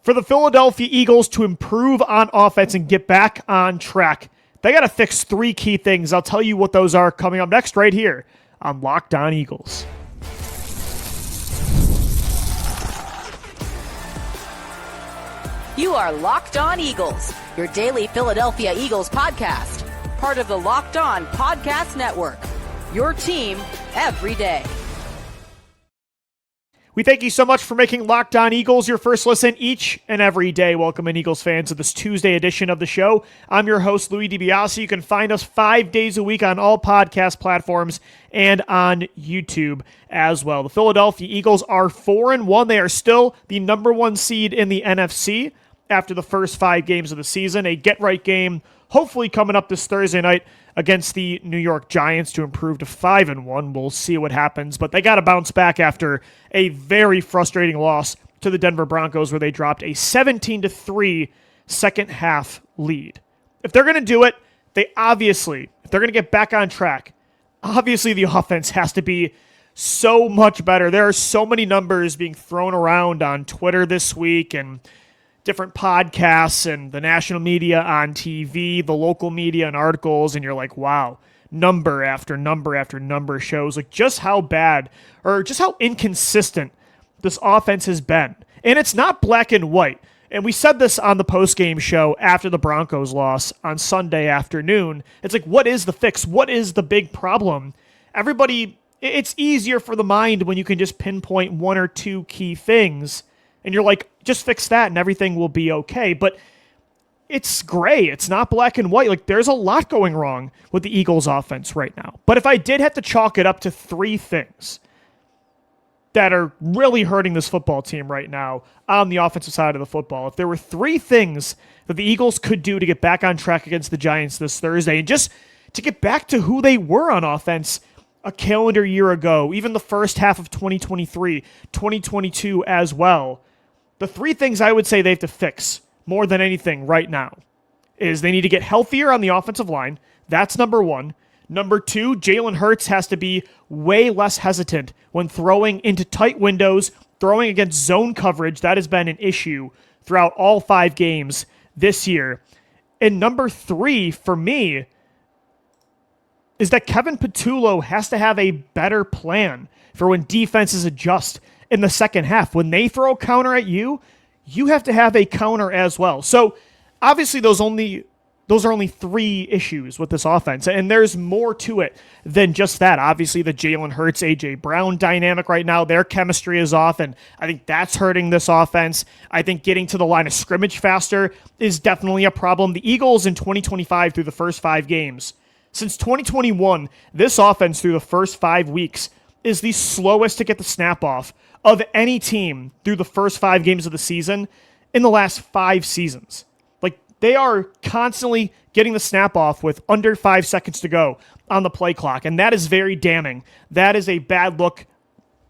For the Philadelphia Eagles to improve on offense and get back on track, they got to fix three key things. I'll tell you what those are coming up next right here on Locked On Eagles. You are Locked On Eagles, your daily Philadelphia Eagles podcast. Part of the Locked On Podcast Network, your team every day. We thank you so much for making Locked On Eagles your first listen each and every day. Welcome in, Eagles fans, to this Tuesday edition of the show. I'm your host, Louis DiBiase. You can find us 5 days a week on all podcast platforms and on YouTube as well. The Philadelphia Eagles are 4-1. They are still the number one seed in the NFC after the first 5 games of the season. A get-right game hopefully coming up this Thursday night against the New York Giants to improve to 5-1. We'll see what happens, but they got to bounce back after a very frustrating loss to the Denver Broncos where they dropped a 17-3 second half lead. If they're going to do it, if they're going to get back on track, obviously the offense has to be so much better. There are so many numbers being thrown around on Twitter this week and different podcasts and the national media on TV, the local media and articles, and you're like, wow, number after number after number shows like just how bad or just how inconsistent this offense has been. And it's not black and white. And we said this on the postgame show after the Broncos loss on Sunday afternoon. It's like, what is the fix? What is the big problem? It's easier for the mind when you can just pinpoint one or two key things and you're like, just fix that and everything will be okay. But it's gray. It's not black and white. Like, there's a lot going wrong with the Eagles offense right now. But if I did have to chalk it up to three things that are really hurting this football team right now on the offensive side of the football, if there were three things that the Eagles could do to get back on track against the Giants this Thursday and just to get back to who they were on offense a calendar year ago, even the first half of 2023, 2022 as well, the three things I would say they have to fix more than anything right now is they need to get healthier on the offensive line. That's number one. Number two, Jalen Hurts has to be way less hesitant when throwing into tight windows, throwing against zone coverage. That has been an issue throughout all 5 games this year. And number three, for me, is that Kevin Patullo has to have a better plan for when defenses adjust in the second half. When they throw a counter at you, you have to have a counter as well. So obviously those are only 3 issues with this offense, and there's more to it than just that. Obviously the Jalen Hurts, A.J. Brown dynamic right now, their chemistry is off, and I think that's hurting this offense. I think getting to the line of scrimmage faster is definitely a problem. The Eagles in 2025 through the first 5 games, since 2021, this offense through the first 5 weeks is the slowest to get the snap off of any team through the first 5 games of the season in the last 5 seasons. Like, they are constantly getting the snap off with under 5 seconds to go on the play clock, and that is very damning. That is a bad look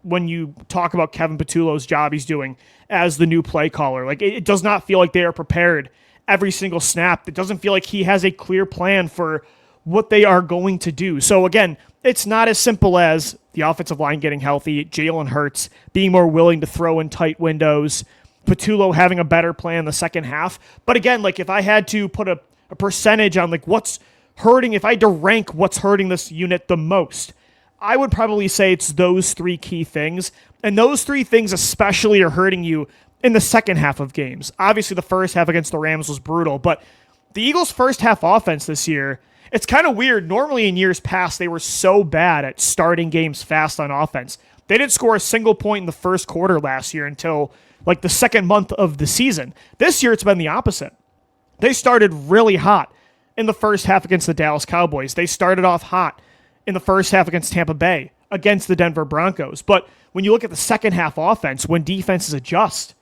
when you talk about Kevin Patullo's job he's doing as the new play caller. Like, it does not feel like they are prepared every single snap. It doesn't feel like he has a clear plan for what they are going to do. So again, it's not as simple as the offensive line getting healthy, Jalen Hurts being more willing to throw in tight windows, Patullo having a better plan in the second half. But again, like, if I had to put a percentage on like what's hurting, if I had to rank what's hurting this unit the most, I would probably say it's those 3 key things. And those 3 things especially are hurting you in the second half of games. Obviously the first half against the Rams was brutal, but the Eagles' first half offense this year, it's kind of weird. Normally in years past, they were so bad at starting games fast on offense. They didn't score a single point in the first quarter last year until like the second month of the season. This year, it's been the opposite. They started really hot in the first half against the Dallas Cowboys. They started off hot in the first half against Tampa Bay, against the Denver Broncos. But when you look at the second half offense, when defenses adjust,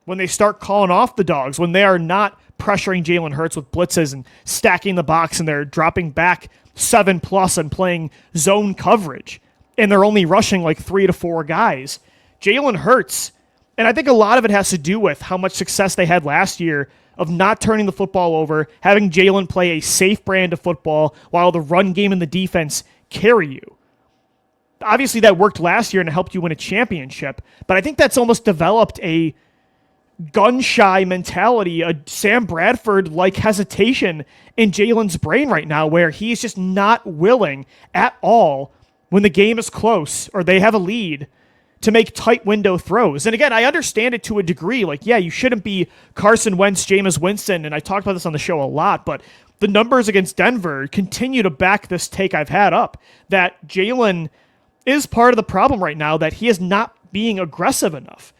when they start calling off the dogs, when they are not pressuring Jalen Hurts with blitzes and stacking the box and they're dropping back 7+ and playing zone coverage, and they're only rushing like 3 to 4 guys, Jalen Hurts, and I think a lot of it has to do with how much success they had last year of not turning the football over, having Jalen play a safe brand of football while the run game and the defense carry you. Obviously that worked last year and it helped you win a championship, but I think that's almost developed a gun-shy mentality, a Sam Bradford-like hesitation in Jalen's brain right now where he's just not willing at all when the game is close or they have a lead to make tight window throws. And again, I understand it to a degree. Like, yeah, you shouldn't be Carson Wentz, Jameis Winston, and I talked about this on the show a lot, but the numbers against Denver continue to back this take I've had up that Jalen is part of the problem right now, that he is not being aggressive enough.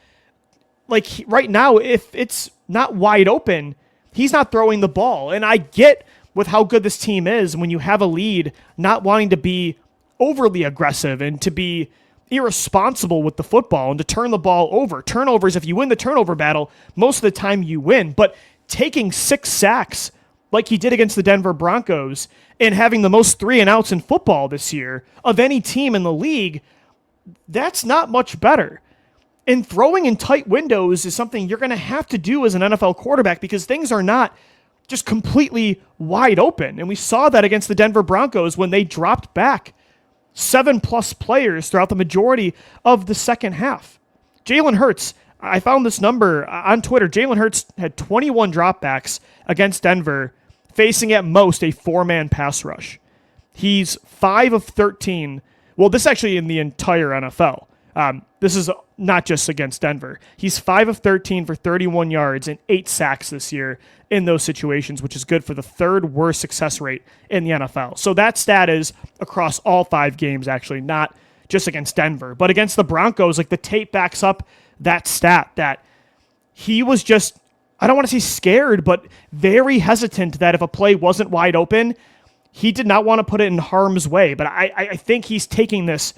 Like, right now, if it's not wide open, he's not throwing the ball. And I get with how good this team is when you have a lead, not wanting to be overly aggressive and to be irresponsible with the football and to turn the ball over. Turnovers, if you win the turnover battle, most of the time you win. But taking 6 sacks like he did against the Denver Broncos and having the most 3-and-outs in football this year of any team in the league, that's not much better. And throwing in tight windows is something you're going to have to do as an NFL quarterback because things are not just completely wide open. And we saw that against the Denver Broncos when they dropped back 7+ players throughout the majority of the second half. Jalen Hurts, I found this number on Twitter. Jalen Hurts had 21 dropbacks against Denver, facing at most a 4-man pass rush. He's 5 of 13. Well, this is actually in the entire NFL. This is not just against Denver. He's 5 of 13 for 31 yards and 8 sacks this year in those situations, which is good for the 3rd worst success rate in the NFL. So that stat is across all 5 games, actually, not just against Denver. But against the Broncos, like, the tape backs up that stat that he was just, I don't want to say scared, but very hesitant that if a play wasn't wide open, he did not want to put it in harm's way. But I think he's taking this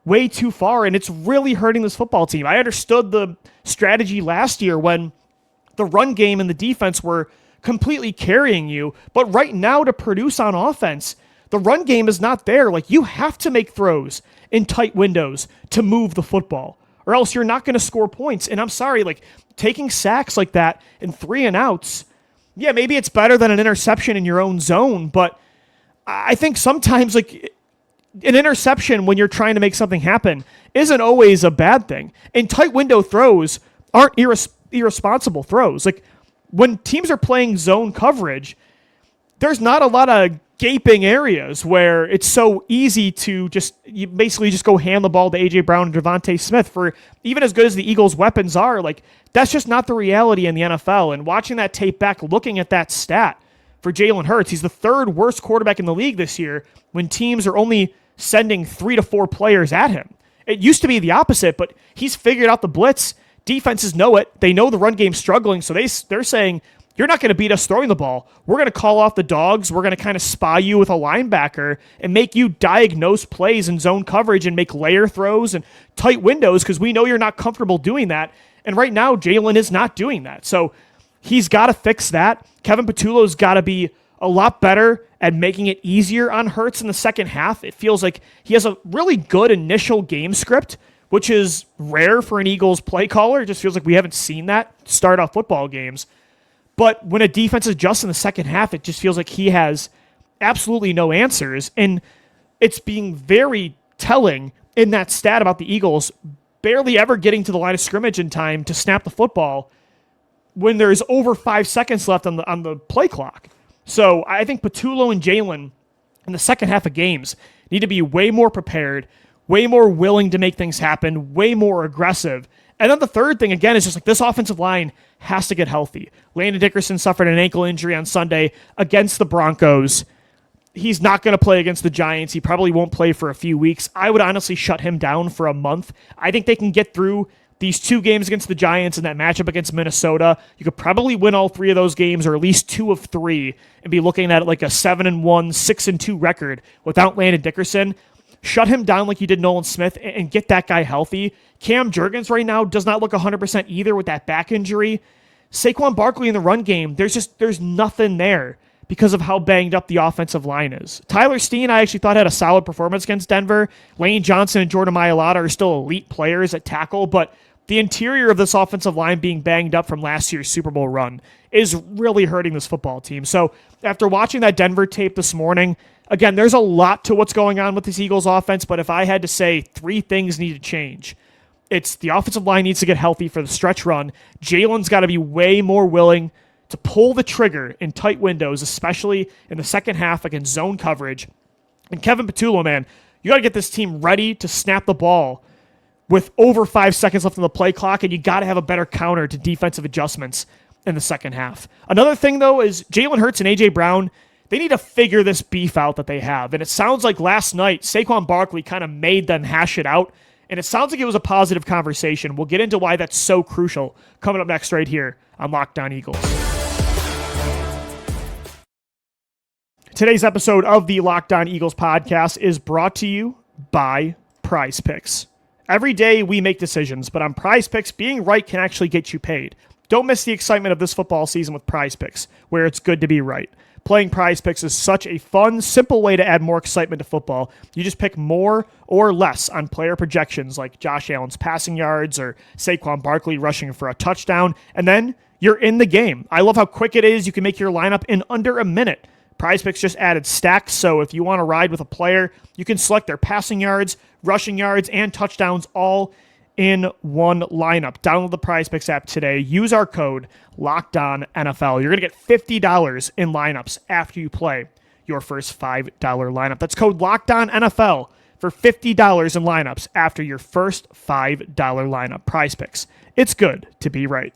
way too far, and it's really hurting this football team. I understood the strategy last year when the run game and the defense were completely carrying you, but right now to produce on offense, the run game is not there. Like, you have to make throws in tight windows to move the football, or else you're not going to score points. And I'm sorry, like, taking sacks like that and 3-and-outs, yeah, maybe it's better than an interception in your own zone, but I think sometimes, like, an interception when you're trying to make something happen isn't always a bad thing. And tight window throws aren't irresponsible throws. Like, when teams are playing zone coverage, there's not a lot of gaping areas where it's so easy to you basically just go hand the ball to A.J. Brown and Devontae Smith. For even as good as the Eagles' weapons are, like, that's just not the reality in the NFL. And watching that tape back, looking at that stat for Jalen Hurts, he's the 3rd worst quarterback in the league this year when teams are only sending 3 to 4 players at him. It used to be the opposite, but he's figured out the blitz. Defenses know it. They know the run game's struggling, so they're saying, you're not going to beat us throwing the ball. We're going to call off the dogs. We're going to kind of spy you with a linebacker and make you diagnose plays in zone coverage and make layer throws and tight windows because we know you're not comfortable doing that. And right now, Jalen is not doing that. So he's got to fix that. Kevin Patullo's got to be a lot better at making it easier on Hurts in the second half. It feels like he has a really good initial game script, which is rare for an Eagles play caller. It just feels like we haven't seen that start off football games. But when a defense adjusts in the second half, it just feels like he has absolutely no answers. And it's being very telling in that stat about the Eagles barely ever getting to the line of scrimmage in time to snap the football when there's over 5 seconds left on the play clock. So I think Patullo and Jalen in the second half of games need to be way more prepared, way more willing to make things happen, way more aggressive. And then the third thing, again, is just like this offensive line has to get healthy. Landon Dickerson suffered an ankle injury on Sunday against the Broncos. He's not going to play against the Giants. He probably won't play for a few weeks. I would honestly shut him down for a month. I think they can get through these 2 games against the Giants and that matchup against Minnesota. You could probably win all 3 of those games, or at least 2 of 3, and be looking at like a 7-1, 6-2 record without Landon Dickerson. Shut him down like you did Nolan Smith and get that guy healthy. Cam Jurgens right now does not look 100% either with that back injury. Saquon Barkley in the run game, there's nothing there because of how banged up the offensive line is. Tyler Steen, I actually thought, had a solid performance against Denver. Lane Johnson and Jordan Mailata are still elite players at tackle, but the interior of this offensive line being banged up from last year's Super Bowl run is really hurting this football team. So after watching that Denver tape this morning, again, there's a lot to what's going on with this Eagles offense, but if I had to say 3 things need to change, It's the offensive line needs to get healthy for the stretch run. Jalen's got to be way more willing to pull the trigger in tight windows, especially in the second half against zone coverage. And Kevin Patullo, man, you got to get this team ready to snap the ball with over 5 seconds left on the play clock, and you got to have a better counter to defensive adjustments in the second half. Another thing, though, is Jalen Hurts and A.J. Brown, they need to figure this beef out that they have. And it sounds like last night, Saquon Barkley kind of made them hash it out. And it sounds like it was a positive conversation. We'll get into why that's so crucial coming up next right here on Locked On Eagles. Today's episode of the Locked On Eagles podcast is brought to you by PrizePicks. Every day we make decisions, but on PrizePicks, being right can actually get you paid. Don't miss the excitement of this football season with PrizePicks, where it's good to be right. Playing PrizePicks is such a fun, simple way to add more excitement to football. You just pick more or less on player projections like Josh Allen's passing yards or Saquon Barkley rushing for a touchdown, and then you're in the game. I love how quick it is. You can make your lineup in under a minute. PrizePicks just added stacks, so if you want to ride with a player, you can select their passing yards, rushing yards, and touchdowns all in one lineup. Download the PrizePicks app today. Use our code LOCKEDONNFL. You're going to get $50 in lineups after you play your first $5 lineup. That's code LOCKEDONNFL for $50 in lineups after your first $5 lineup. PrizePicks. It's good to be right.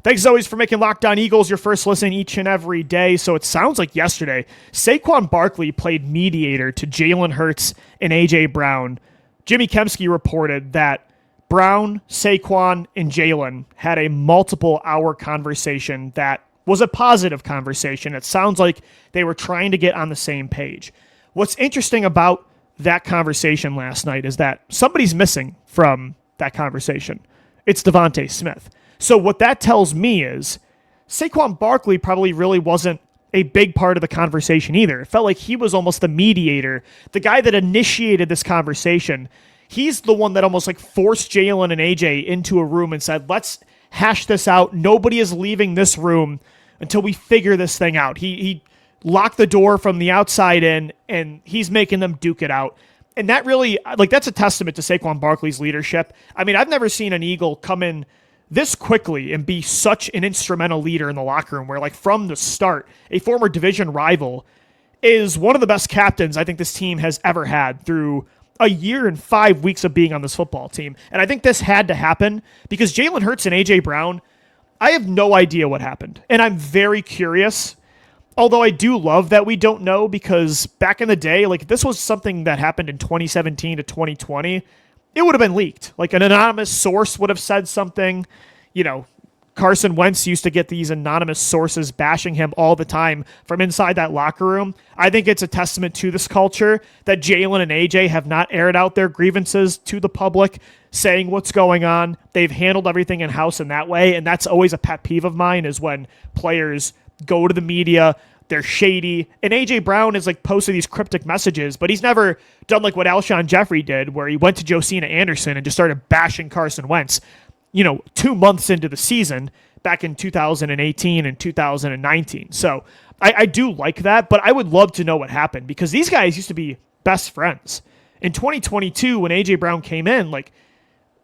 Thanks as always for making Locked On Eagles your first listen each and every day. So it sounds like yesterday, Saquon Barkley played mediator to Jalen Hurts and A.J. Brown. Jimmy Kempski reported that Brown, Saquon, and Jalen had a multiple-hour conversation that was a positive conversation. It sounds like they were trying to get on the same page. What's interesting about that conversation last night is that somebody's missing from that conversation. It's Devontae Smith. So what that tells me is Saquon Barkley probably really wasn't a big part of the conversation either. It felt like he was almost the mediator, the guy that initiated this conversation. He's the one that almost like forced Jalen and AJ into a room and said, let's hash this out. Nobody is leaving this room until we figure this thing out. He locked the door from the outside in, and he's making them duke it out. And that really, like, that's a testament to Saquon Barkley's leadership. I mean, I've never seen an Eagle come in this quickly and be such an instrumental leader in the locker room where, like, from the start, a former division rival is one of the best captains I think this team has ever had through a year and 5 weeks of being on this football team. And I think this had to happen because Jalen Hurts and A.J. Brown, I have no idea what happened. And I'm very curious, although I do love that we don't know, because back in the day, like, if this was something that happened in 2017 to 2020, it would have been leaked. Like, an anonymous source would have said something. You know, Carson Wentz used to get these anonymous sources bashing him all the time from inside that locker room. I think it's a testament to this culture that Jalen and AJ have not aired out their grievances to the public, saying what's going on. They've handled everything in-house in that way, and that's always a pet peeve of mine, is when players go to the media, they're shady. And A.J. Brown is like posting these cryptic messages, but he's never done like what Alshon Jeffrey did, where he went to Josina Anderson and just started bashing Carson Wentz, 2 months into the season back in 2018 and 2019. So I do like that, but I would love to know what happened, because these guys used to be best friends. In 2022, when A.J. Brown came in, like,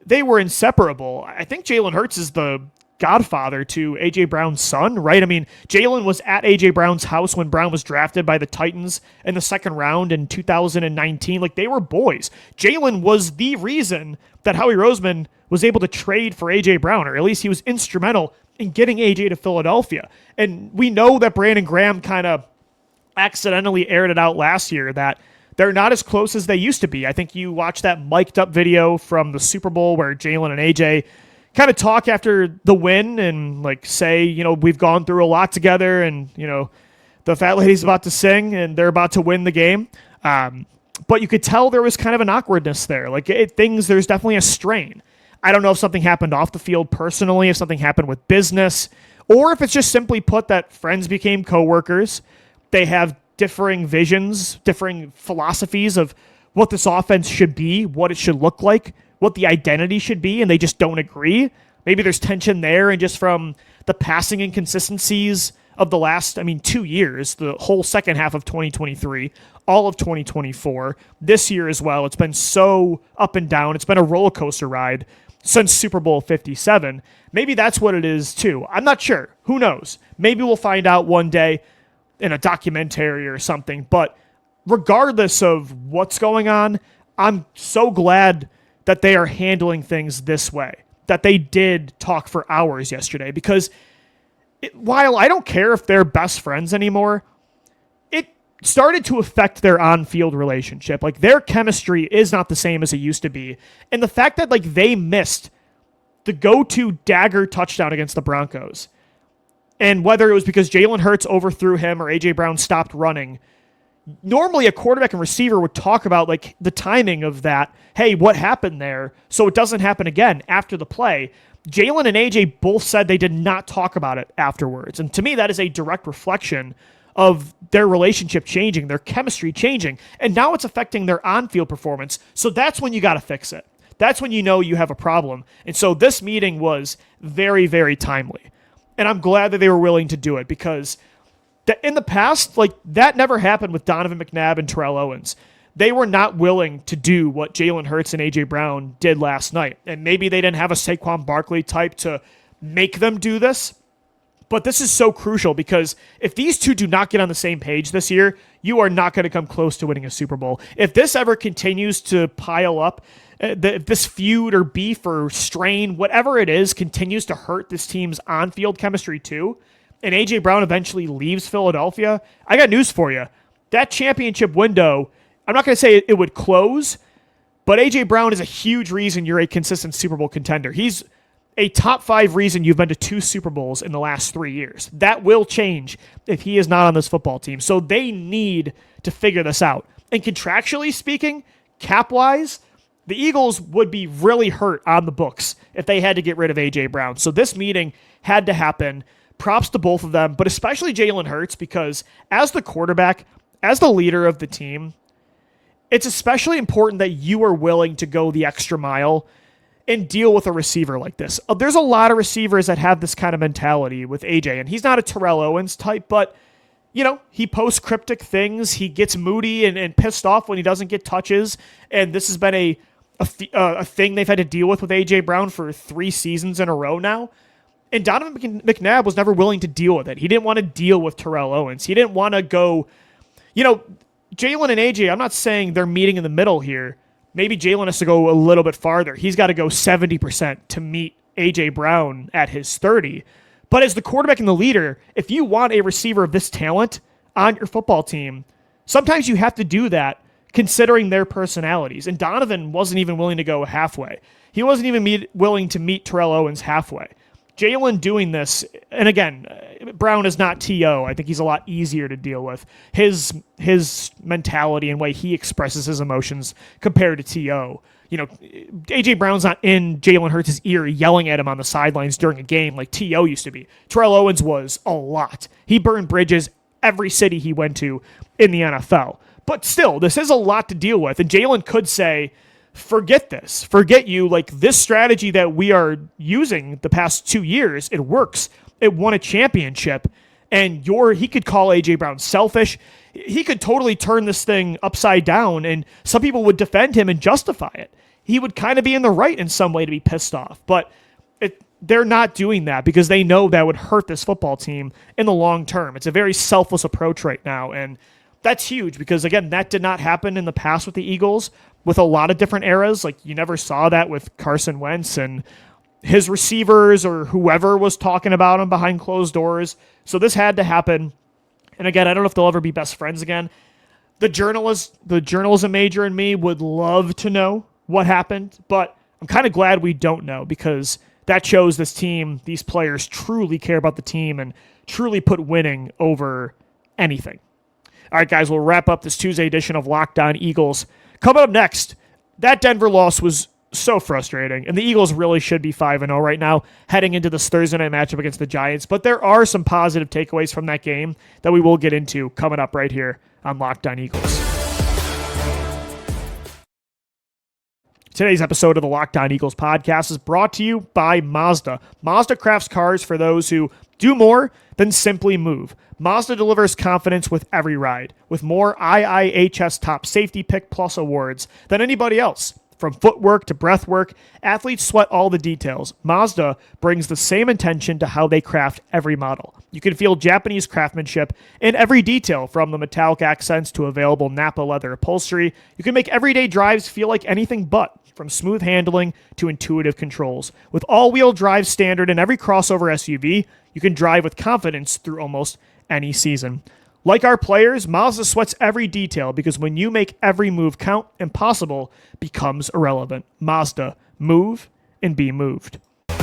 they were inseparable. I think Jalen Hurts is the godfather to A.J. Brown's son, right? I mean, Jalen was at A.J. Brown's house when Brown was drafted by the Titans in the second round in 2019. Like, they were boys. Jalen was the reason that Howie Roseman was able to trade for A.J. Brown, or at least he was instrumental in getting A.J. to Philadelphia. And we know that Brandon Graham kind of accidentally aired it out last year that they're not as close as they used to be. I think you watched that mic'd up video from the Super Bowl where Jalen and A.J. kind of talk after the win and like say, we've gone through a lot together, and, the fat lady's about to sing and they're about to win the game. But you could tell there was kind of an awkwardness there. Like, there's definitely a strain. I don't know if something happened off the field personally, if something happened with business, or if it's just simply put that friends became coworkers. They have differing visions, differing philosophies of what this offense should be, what it should look like, what the identity should be, and they just don't agree. Maybe there's tension there, and just from the passing inconsistencies of the last, 2 years, the whole second half of 2023, all of 2024, this year as well. It's been so up and down. It's been a roller coaster ride since Super Bowl 57. Maybe that's what it is too. I'm not sure. Who knows? Maybe we'll find out one day in a documentary or something. But regardless of what's going on, I'm so glad that they are handling things this way, that they did talk for hours yesterday, because while I don't care if they're best friends anymore, it started to affect their on-field relationship. Like, their chemistry is not the same as it used to be. And the fact that, like, they missed the go-to dagger touchdown against the Broncos, and whether it was because Jalen Hurts overthrew him or A.J. Brown stopped running, normally a quarterback and receiver would talk about, like, the timing of that. Hey, what happened there? So it doesn't happen again after the play. Jalen and A.J. both said they did not talk about it afterwards. And to me, that is a direct reflection of their relationship changing, their chemistry changing. And now it's affecting their on-field performance. So that's when you got to fix it. That's when you know you have a problem. And so this meeting was very, very timely. And I'm glad that they were willing to do it, because in the past, like, that never happened with Donovan McNabb and Terrell Owens. They were not willing to do what Jalen Hurts and A.J. Brown did last night. And maybe they didn't have a Saquon Barkley type to make them do this. But this is so crucial, because if these two do not get on the same page this year, you are not going to come close to winning a Super Bowl. If this ever continues to pile up, if this feud or beef or strain, whatever it is, continues to hurt this team's on-field chemistry too, and A.J. Brown eventually leaves Philadelphia, I got news for you. That championship window, I'm not going to say it would close, but A.J. Brown is a huge reason you're a consistent Super Bowl contender. He's a top 5 reason you've been to 2 Super Bowls in the last 3 years. That will change if he is not on this football team. So they need to figure this out. And contractually speaking, cap-wise, the Eagles would be really hurt on the books if they had to get rid of A.J. Brown. So this meeting had to happen. Props to both of them, but especially Jalen Hurts, because as the quarterback, as the leader of the team, it's especially important that you are willing to go the extra mile and deal with a receiver like this. There's a lot of receivers that have this kind of mentality with A.J., and he's not a Terrell Owens type, but, he posts cryptic things. He gets moody and pissed off when he doesn't get touches, and this has been a thing they've had to deal with A.J. Brown for 3 seasons in a row now. And Donovan McNabb was never willing to deal with it. He didn't want to deal with Terrell Owens. He didn't want to go, Jalen and A.J., I'm not saying they're meeting in the middle here. Maybe Jalen has to go a little bit farther. He's got to go 70% to meet A.J. Brown at his 30. But as the quarterback and the leader, if you want a receiver of this talent on your football team, sometimes you have to do that considering their personalities. And Donovan wasn't even willing to go halfway. He wasn't even willing to meet Terrell Owens halfway. Jalen doing this, and again, Brown is not T.O. I think he's a lot easier to deal with. His mentality and way he expresses his emotions compared to T.O. A.J. Brown's not in Jalen Hurts' ear yelling at him on the sidelines during a game like T.O. used to be. Terrell Owens was a lot. He burned bridges every city he went to in the NFL. But still, this is a lot to deal with, and Jalen could say, forget this. Forget you. Like, this strategy that we are using the past 2 years, it works. It won a championship. And he could call A.J. Brown selfish. He could totally turn this thing upside down, and some people would defend him and justify it. He would kind of be in the right in some way to be pissed off. But they're not doing that because they know that would hurt this football team in the long term. It's a very selfless approach right now, and that's huge because, again, that did not happen in the past with the Eagles with a lot of different eras. Like, you never saw that with Carson Wentz and his receivers or whoever was talking about him behind closed doors. So this had to happen. And again, I don't know if they'll ever be best friends again. The journalism major in me would love to know what happened, but I'm kind of glad we don't know because that shows this team, these players truly care about the team and truly put winning over anything. All right, guys, we'll wrap up this Tuesday edition of Locked On Eagles. Coming up next, that Denver loss was so frustrating, and the Eagles really should be 5-0 right now heading into this Thursday night matchup against the Giants, but there are some positive takeaways from that game that we will get into coming up right here on Locked On Eagles. Today's episode of the Locked On Eagles podcast is brought to you by Mazda. Mazda crafts cars for those who do more then simply move. Mazda delivers confidence with every ride, with more IIHS Top Safety Pick Plus awards than anybody else. From footwork to breath work, athletes sweat all the details. Mazda brings the same attention to how they craft every model. You can feel Japanese craftsmanship in every detail, from the metallic accents to available Nappa leather upholstery. You can make everyday drives feel like anything but, from smooth handling to intuitive controls. With all-wheel drive standard in every crossover SUV, you can drive with confidence through almost any season. Like our players, Mazda sweats every detail, because when you make every move count, impossible becomes irrelevant. Mazda, move and be moved. All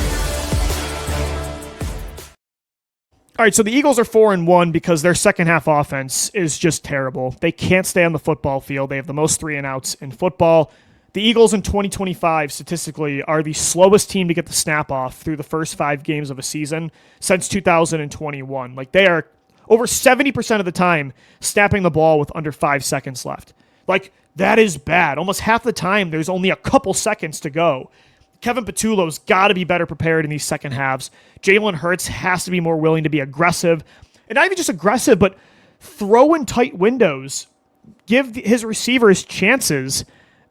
right, so the Eagles are 4-1 because their second half offense is just terrible. They can't stay on the football field. They have the most 3-and-outs in football. The Eagles in 2025 statistically are the slowest team to get the snap off through the first 5 games of a season since 2021. Like, they are over 70% of the time snapping the ball with under 5 seconds left. Like, that is bad. Almost half the time, there's only a couple seconds to go. Kevin Patullo's got to be better prepared in these second halves. Jalen Hurts has to be more willing to be aggressive. And not even just aggressive, but throw in tight windows. Give his receivers chances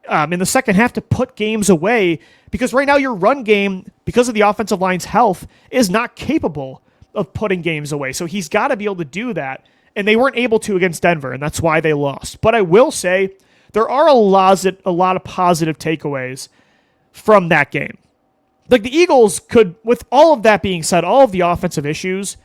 in the second half to put games away. Because right now your run game, because of the offensive line's health, is not capable of putting games away. So he's got to be able to do that. And they weren't able to against Denver, and that's why they lost. But I will say there are a lot of positive takeaways from that game. Like, the Eagles could, with all of that being said, all of the offensive issues,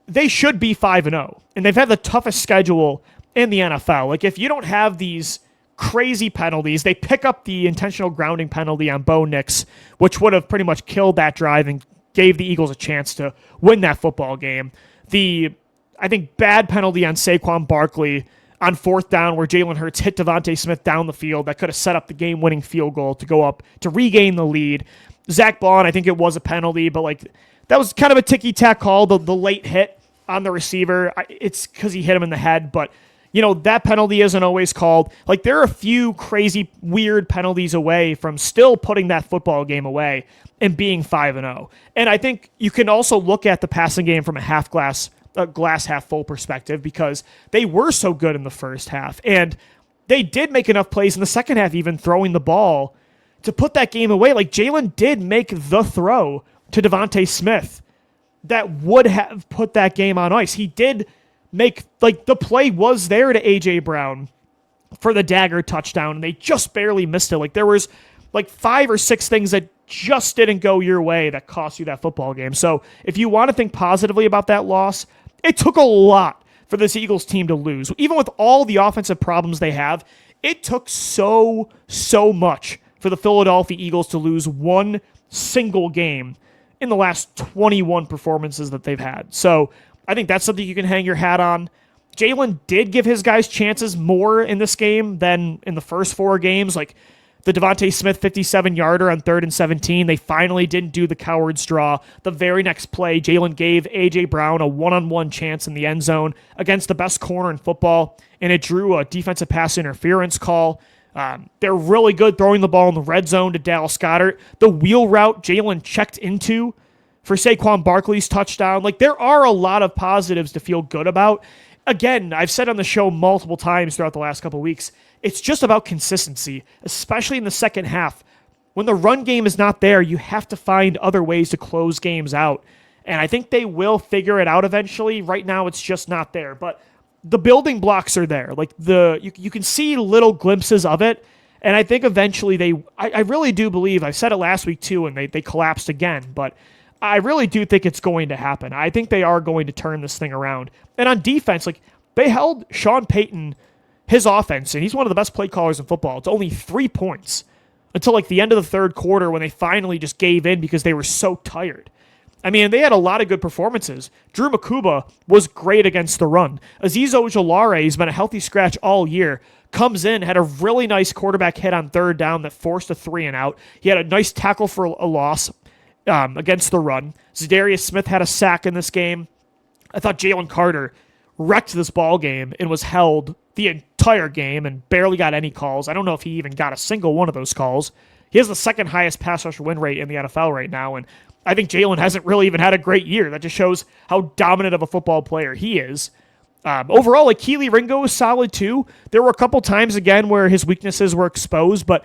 they should be 5-0. And they've had the toughest schedule in the NFL. Like, if you don't have these crazy penalties, they pick up the intentional grounding penalty on Bo Nix, which would have pretty much killed that drive and gave the Eagles a chance to win that football game. The, I think, bad penalty on Saquon Barkley on 4th down, where Jalen Hurts hit Devontae Smith down the field, that could have set up the game-winning field goal to go up to regain the lead. Zach Bond, I think it was a penalty, but like, that was kind of a ticky-tack call, the late hit on the receiver. It's because he hit him in the head, but you know, that penalty isn't always called. Like, there are a few crazy, weird penalties away from still putting that football game away and being 5-0. And I think you can also look at the passing game from a glass half full perspective, because they were so good in the first half, and they did make enough plays in the second half, even throwing the ball, to put that game away. Like, Jalen did make the throw to Devontae Smith that would have put that game on ice. He did make, like, the play was there to A.J. Brown for the dagger touchdown, and they just barely missed it. Like, there was like 5 or 6 things that just didn't go your way that cost you that football game. So if you want to think positively about that loss, it took a lot for this Eagles team to lose. Even with all the offensive problems they have, it took so much for the Philadelphia Eagles to lose one single game in the last 21 performances that they've had. So I think that's something you can hang your hat on. Jalen did give his guys chances more in this game than in the first 4 games. Like, the Devontae Smith 57-yarder on 3rd and 17, they finally didn't do the coward's draw. The very next play, Jalen gave A.J. Brown a one-on-one chance in the end zone against the best corner in football, and it drew a defensive pass interference call. They're really good throwing the ball in the red zone to Dallas Goedert. The wheel route Jalen checked into for Saquon Barkley's touchdown. Like, there are a lot of positives to feel good about. Again, I've said on the show multiple times throughout the last couple of weeks, it's just about consistency, especially in the second half. When the run game is not there, you have to find other ways to close games out. And I think they will figure it out eventually. Right now, it's just not there. But the building blocks are there. Like, you can see little glimpses of it. And I think eventually I really do believe, I said it last week too, and they collapsed again. But I really do think it's going to happen. I think they are going to turn this thing around. And on defense, like, they held Sean Payton, his offense, and he's one of the best play callers in football, it's only 3 points until like the end of the third quarter, when they finally just gave in because they were so tired. I mean, they had a lot of good performances. Drew Makuba was great against the run. Azeez Ojulari, he's been a healthy scratch all year, comes in, had a really nice quarterback hit on 3rd down that forced a 3-and-out. He had a nice tackle for a loss against the run. Zadarius Smith had a sack in this game. I thought Jalen Carter wrecked this ball game and was held the entire game and barely got any calls. I don't know if he even got a single one of those calls. He has the second highest pass rusher win rate in the NFL right now, and I think Jalen hasn't really even had a great year. That just shows how dominant of a football player he is. Overall, like Keely Ringo is solid too. There were a couple times again where his weaknesses were exposed, but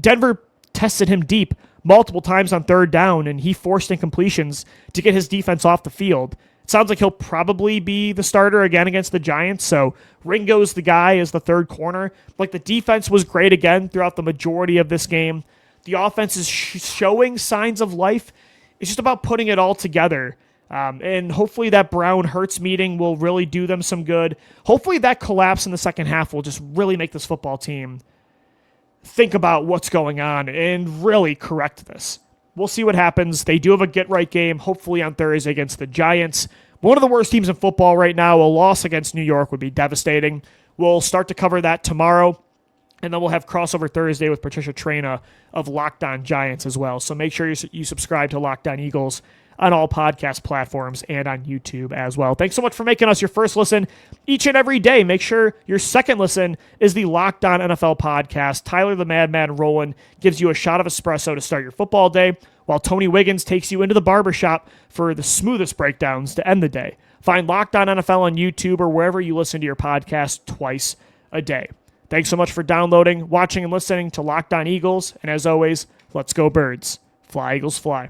Denver tested him deep multiple times on third down, and he forced incompletions to get his defense off the field. It sounds like he'll probably be the starter again against the Giants, so Ringo's the guy as the third corner. Like, the defense was great again throughout the majority of this game. The offense is showing signs of life. It's just about putting it all together. And hopefully that Brown-Hurts meeting will really do them some good. Hopefully that collapse in the second half will just really make this football team think about what's going on and really correct this. We'll see what happens. They do have a get-right game, hopefully on Thursday against the Giants. One of the worst teams in football right now. A loss against New York would be devastating. We'll start to cover that tomorrow, and then we'll have crossover Thursday with Patricia Traina of Locked On Giants as well. So make sure you subscribe to Locked On Eagles on all podcast platforms and on YouTube as well. Thanks so much for making us your first listen each and every day. Make sure your second listen is the Locked On NFL podcast. Tyler the Madman Rowland gives you a shot of espresso to start your football day, while Tony Wiggins takes you into the barbershop for the smoothest breakdowns to end the day. Find Locked On NFL on YouTube or wherever you listen to your podcast twice a day. Thanks so much for downloading, watching, and listening to Locked On Eagles. And as always, let's go Birds. Fly, Eagles, fly.